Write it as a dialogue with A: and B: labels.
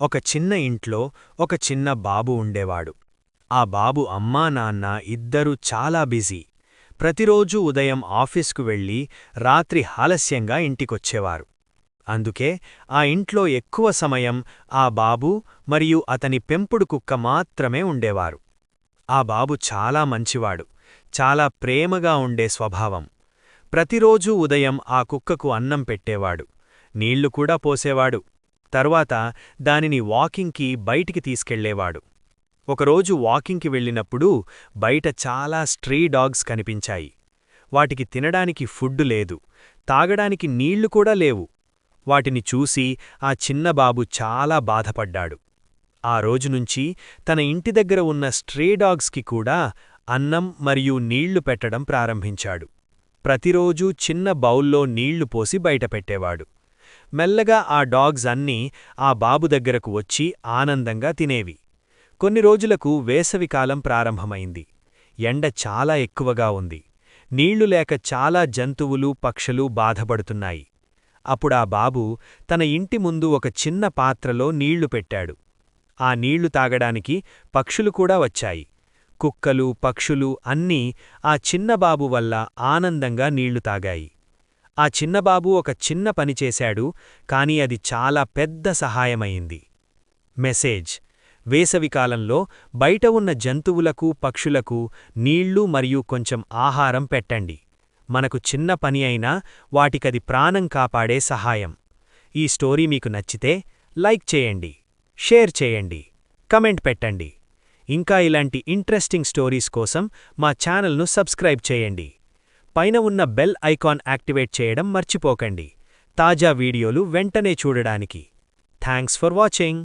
A: ఒక చిన్న ఇంట్లో ఒక చిన్న బాబు ఉండేవాడు. ఆ బాబు అమ్మా నాన్న ఇద్దరూ చాలా బిజీ. ప్రతిరోజూ ఉదయం ఆఫీస్కు వెళ్ళి రాత్రి ఆలస్యంగా ఇంటికొచ్చేవారు. అందుకే ఆ ఇంట్లో ఎక్కువ సమయం ఆ బాబు మరియు అతని పెంపుడు కుక్క మాత్రమే ఉండేవారు. ఆ బాబు చాలా మంచివాడు, చాలా ప్రేమగా ఉండే స్వభావం. ప్రతిరోజూ ఉదయం ఆ కుక్కకు అన్నం పెట్టేవాడు, నీళ్లు కూడా పోసేవాడు. తర్వాత దానిని వాకింగ్కి బయటికి తీసుకెళ్లేవాడు. ఒకరోజు వాకింగ్కి వెళ్ళినప్పుడు బయట చాలా స్ట్రీ డాగ్స్ కనిపించాయి. వాటికి తినడానికి ఫుడ్డు లేదు, తాగడానికి నీళ్లు కూడా లేవు. వాటిని చూసి ఆ చిన్నబాబు చాలా బాధపడ్డాడు. ఆ రోజునుంచి తన ఇంటి దగ్గర ఉన్న స్ట్రే డాగ్స్కి కూడా అన్నం మరియు నీళ్లు పెట్టడం ప్రారంభించాడు. ప్రతిరోజూ చిన్న బౌల్లో నీళ్లు పోసి బయటపెట్టేవాడు. మెల్లగా ఆ డాగ్స్ అన్నీ ఆ బాబు దగ్గరకు వచ్చి ఆనందంగా తినేవి. కొన్ని రోజులకు వేసవికాలం ప్రారంభమైంది. ఎండ చాలా ఎక్కువగా ఉంది. నీళ్లు లేక చాలా జంతువులు పక్షులు బాధపడుతున్నాయి. అప్పుడా బాబు తన ఇంటి ముందు ఒక చిన్న పాత్రలో నీళ్లు పెట్టాడు. ఆ నీళ్లు తాగడానికి పక్షులు కూడా వచ్చాయి. కుక్కలు పక్షులు అన్నీ ఆ చిన్నబాబు వల్ల ఆనందంగా నీళ్లు తాగాయి. ఆ చిన్నబాబు ఒక చిన్న పని చేశాడు, కాని అది చాలా పెద్ద సహాయమైంది. మెసేజ్: వేసవికాలంలో బయట ఉన్న జంతువులకు పక్షులకు నీళ్లు మరియు కొంచెం ఆహారం పెట్టండి. మనకు చిన్న పని అయినా వాటికది ప్రాణం కాపాడే సహాయం. ఈ స్టోరీ మీకు నచ్చితే లైక్ చేయండి, షేర్ చేయండి, కమెంట్ పెట్టండి. ఇంకా ఇలాంటి ఇంట్రెస్టింగ్ స్టోరీస్ కోసం మా ఛానల్ను సబ్స్క్రైబ్ చేయండి. పైన ఉన్న బెల్ ఐకాన్ యాక్టివేట్ చేయడం మర్చిపోకండి, తాజా వీడియోలు వెంటనే చూడడానికి. Thanks for watching.